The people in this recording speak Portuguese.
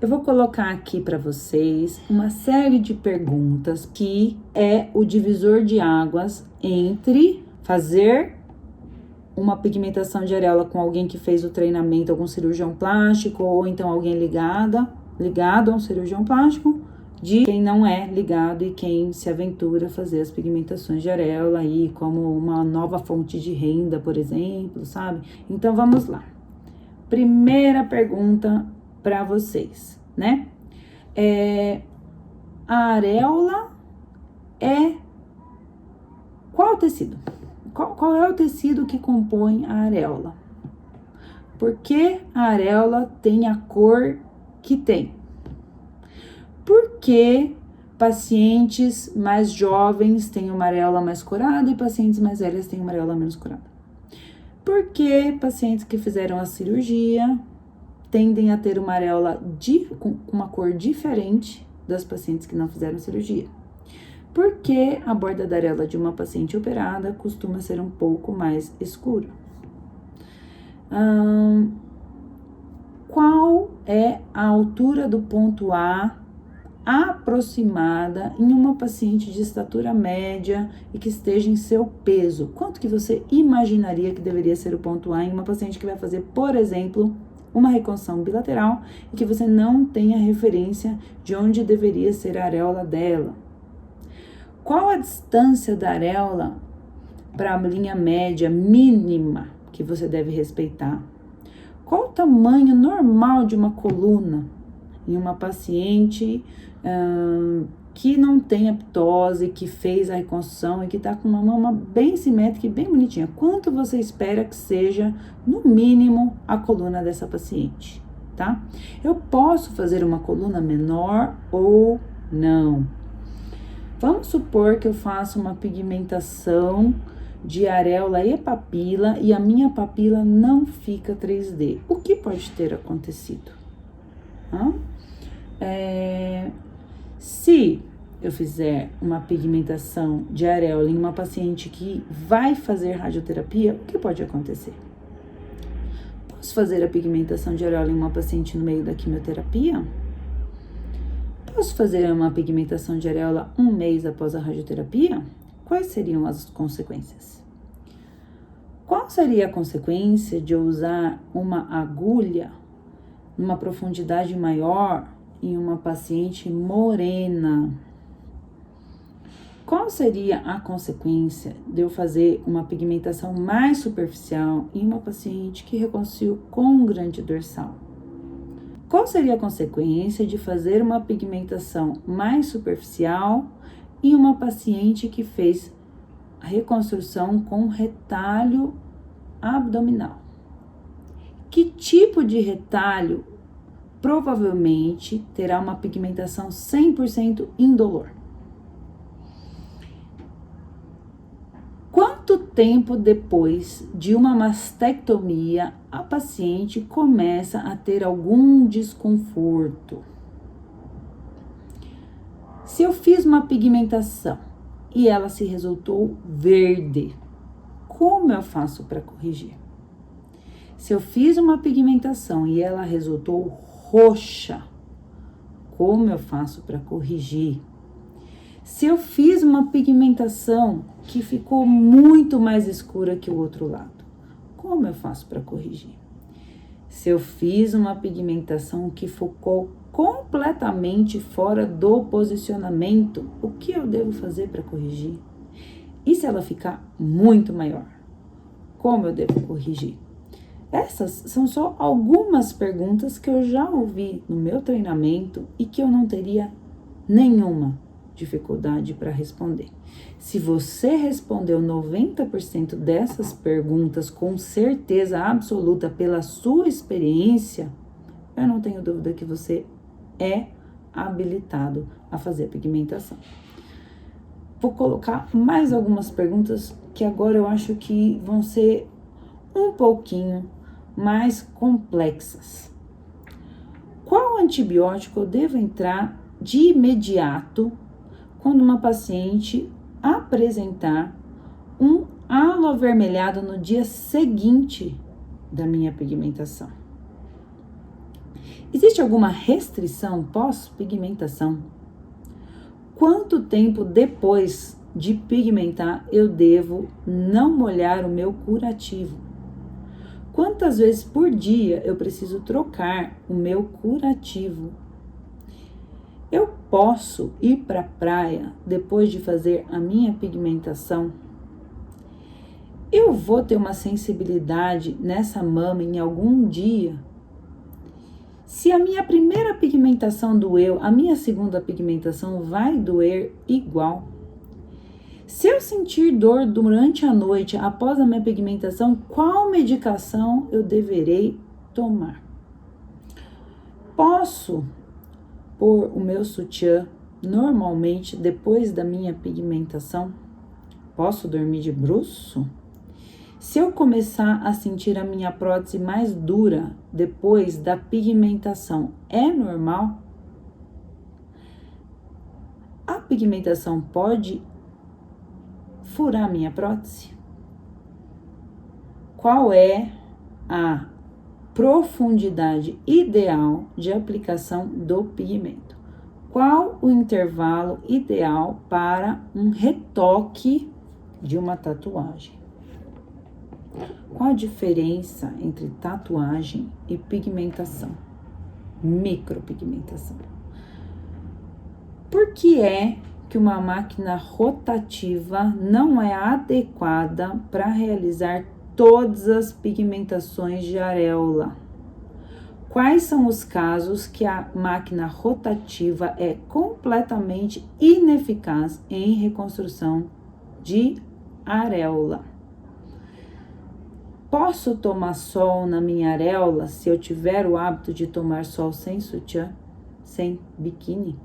Eu vou colocar aqui para vocês uma série de perguntas que é o divisor de águas entre fazer uma pigmentação de areola com alguém que fez o treinamento, algum cirurgião plástico, ou então alguém ligado a um cirurgião plástico, de quem não é ligado e quem se aventura a fazer as pigmentações de areola aí como uma nova fonte de renda, por exemplo, sabe? Então, vamos lá. Primeira pergunta para vocês, né? A areola é... Qual o tecido? Qual é o tecido que compõe a areola? Por que a areola tem a cor que tem? Por que pacientes mais jovens têm uma areola mais corada e pacientes mais velhas têm uma areola menos corada? Por que pacientes que fizeram a cirurgia tendem a ter uma areola com uma cor diferente das pacientes que não fizeram cirurgia? Por que a borda da areola de uma paciente operada costuma ser um pouco mais escura? Qual é a altura do ponto A aproximada em uma paciente de estatura média e que esteja em seu peso? Quanto que você imaginaria que deveria ser o ponto A em uma paciente que vai fazer, por exemplo, uma reconstrução bilateral e que você não tenha referência de onde deveria ser a areola dela? Qual a distância da areola para a linha média mínima que você deve respeitar? Qual o tamanho normal de uma coluna em uma paciente que não tem ptose, que fez a reconstrução e que está com uma mama bem simétrica e bem bonitinha? Quanto você espera que seja, no mínimo, a coluna dessa paciente, tá? Eu posso fazer uma coluna menor ou não? Vamos supor que eu faça uma pigmentação de areola e papila e a minha papila não fica 3D. O que pode ter acontecido? Se eu fizer uma pigmentação de areola em uma paciente que vai fazer radioterapia, o que pode acontecer? Posso fazer a pigmentação de areola em uma paciente no meio da quimioterapia? Posso fazer uma pigmentação de areola 1 mês após a radioterapia? Quais seriam as consequências? Qual seria a consequência de eu usar uma agulha numa profundidade maior em uma paciente morena? Qual seria a consequência de eu fazer uma pigmentação mais superficial em uma paciente que reconstruiu com grande dorsal? Qual seria a consequência de fazer uma pigmentação mais superficial em uma paciente que fez a reconstrução com retalho abdominal? Que tipo de retalho provavelmente terá uma pigmentação 100% indolor? Quanto tempo depois de uma mastectomia a paciente começa a ter algum desconforto? Se eu fiz uma pigmentação e ela se resultou verde, como eu faço para corrigir? Se eu fiz uma pigmentação e ela resultou roxa, como eu faço para corrigir? Se eu fiz uma pigmentação que ficou muito mais escura que o outro lado, como eu faço para corrigir? Se eu fiz uma pigmentação que ficou completamente fora do posicionamento, o que eu devo fazer para corrigir? E se ela ficar muito maior, como eu devo corrigir? Essas são só algumas perguntas que eu já ouvi no meu treinamento e que eu não teria nenhuma dificuldade para responder. Se você respondeu 90% dessas perguntas com certeza absoluta pela sua experiência, eu não tenho dúvida que você é habilitado a fazer a pigmentação. Vou colocar mais algumas perguntas que agora eu acho que vão ser um pouquinho mais complexas. Qual antibiótico eu devo entrar de imediato quando uma paciente apresentar um halo avermelhado no dia seguinte da minha pigmentação? Existe alguma restrição pós-pigmentação? Quanto tempo depois de pigmentar eu devo não molhar o meu curativo? Quantas vezes por dia eu preciso trocar o meu curativo? Eu posso ir para a praia depois de fazer a minha pigmentação? Eu vou ter uma sensibilidade nessa mama em algum dia? Se a minha primeira pigmentação doeu, a minha segunda pigmentação vai doer igual. Se eu sentir dor durante a noite após a minha pigmentação, qual medicação eu deverei tomar? Posso pôr o meu sutiã normalmente depois da minha pigmentação? Posso dormir de bruço? Se eu começar a sentir a minha prótese mais dura depois da pigmentação, é normal? A pigmentação pode furar minha prótese? Qual é a profundidade ideal de aplicação do pigmento? Qual o intervalo ideal para um retoque de uma tatuagem? Qual a diferença entre tatuagem e pigmentação? Micropigmentação. Por que é que uma máquina rotativa não é adequada para realizar todas as pigmentações de areola? Quais são os casos que a máquina rotativa é completamente ineficaz em reconstrução de areola? Posso tomar sol na minha areola se eu tiver o hábito de tomar sol sem sutiã, sem biquíni?